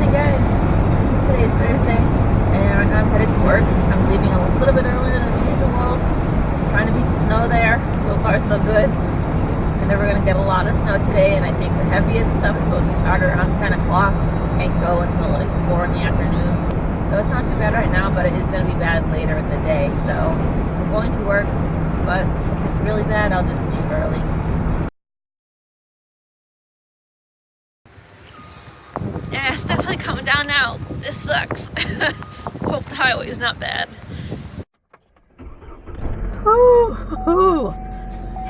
morning, guys. Today is Thursday, and right now I'm headed to work. I'm leaving a little bit earlier than usual. I'm trying to beat the snow there. So far, so good. I know we're going to get a lot of snow today, and I think the heaviest stuff is supposed to start around 10 o'clock and go until like 4 in the afternoons. So it's not too bad right now, but it is going to be bad later in the day. So I'm going to work, but if it's really bad, I'll just leave early. Yeah, it's definitely coming down now. This sucks. Hope the highway is not bad. Whew.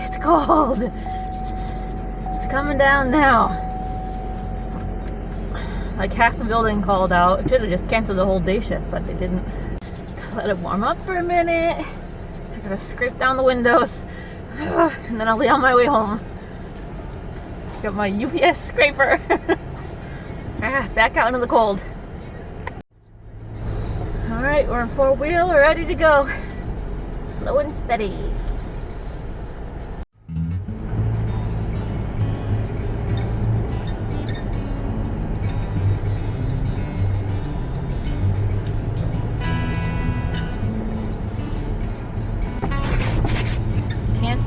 It's cold. It's coming down now. Like half the building called out. It should have just canceled the whole day shift, but they didn't. Gotta let it warm up for a minute. I gotta scrape down the windows. And then I'll be on my way home. Got my UPS scraper. Back out into the cold. Alright, we're in 4-wheel, we're ready to go. Slow and steady.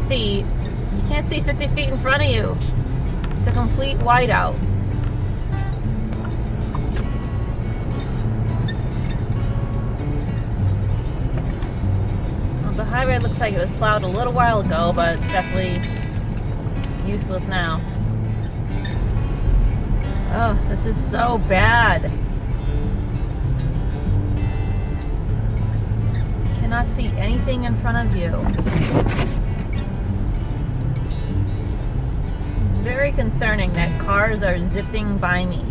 You can't see 50 feet in front of you. It's a complete whiteout. The highway looks like it was plowed a little while ago, but it's definitely useless now. Oh, this is so bad. Cannot see anything in front of you. Very concerning that cars are zipping by me.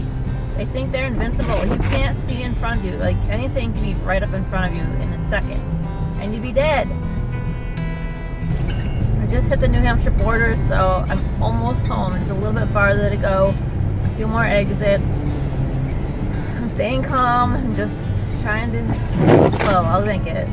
They think they're invincible. You can't see in front of you. Like anything can be right up in front of you in a second. And you'd be dead. I just hit the New Hampshire border, so I'm almost home. Just a little bit farther to go. A few more exits. I'm staying calm. I'm just trying to go slow. I'll make it.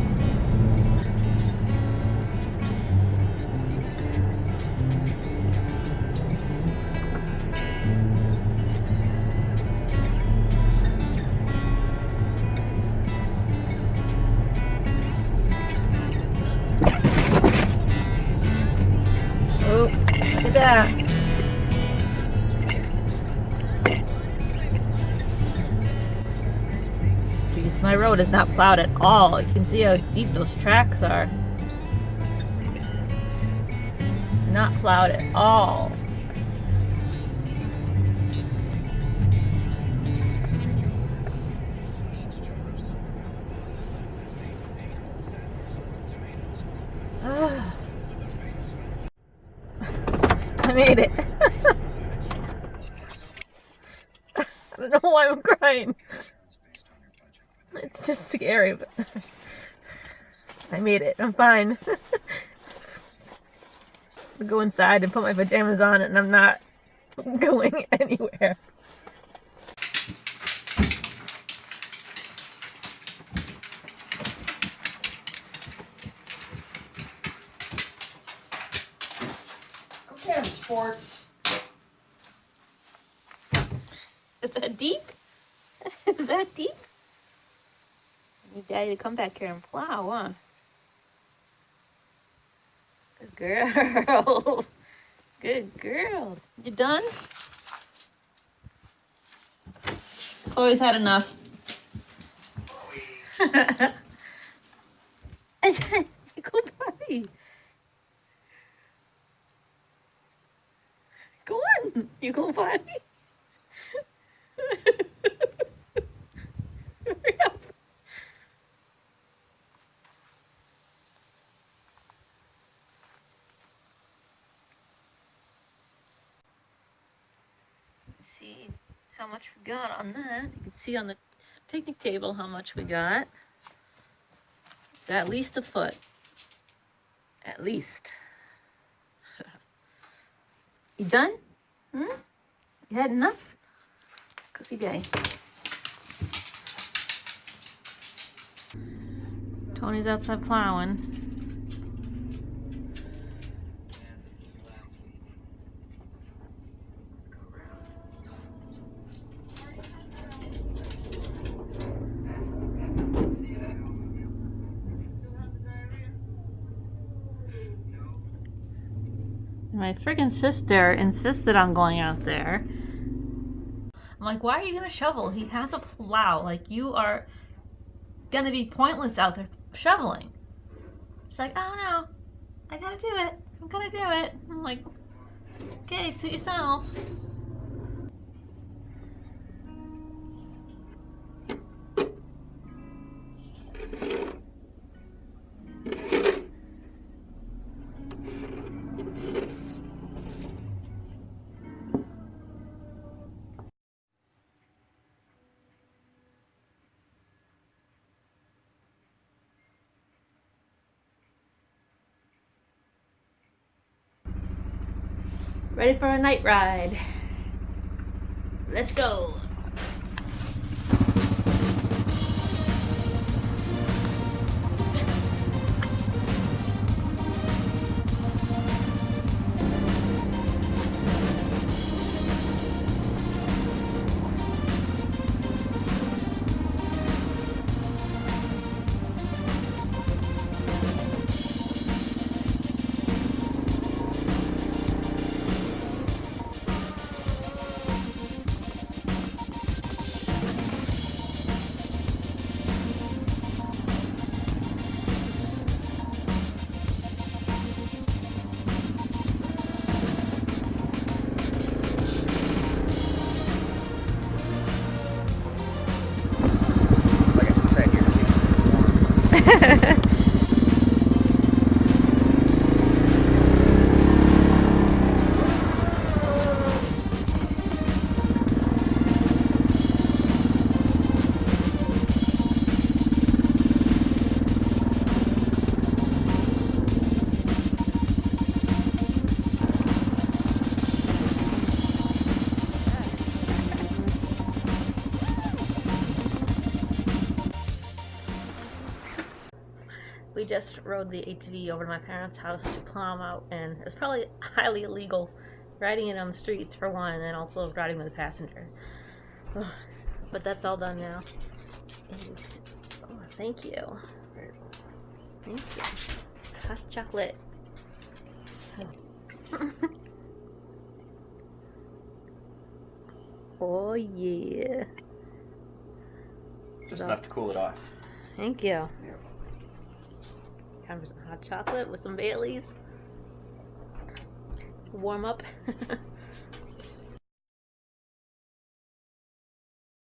Look at that. Jeez, my road is not plowed at all. You can see how deep those tracks are. Not plowed at all. I made it. I don't know why I'm crying. It's just scary, but I made it. I'm fine. I'll go inside and put my pajamas on, and I'm not going anywhere. Sports. Is that deep? Is that deep? I need Daddy to come back here and plow, huh? Good girls. Good girls. You done? Chloe's had enough. Go potty. Go on. You go potty. Hurry up. See how much we got on that. You can see on the picnic table how much we got. It's at least a foot. At least. You done? You had enough? Cussy day. Tony's outside plowing. My friggin' sister insisted on going out there. I'm like, why are you gonna shovel? He has a plow. Like, you are gonna be pointless out there shoveling. She's like, oh no, I gotta do it. I'm gonna do it. I'm like, okay, suit yourself. Ready for a night ride. Let's go. We just rode the ATV over to my parents' house to plow them out, and it's probably highly illegal riding it on the streets for one, and also riding with a passenger. But that's all done now. And, oh, thank you. Thank you. Hot chocolate. Oh yeah. Just enough to cool it off. Thank you. Yeah. Time for some hot chocolate with some Baileys. Warm up.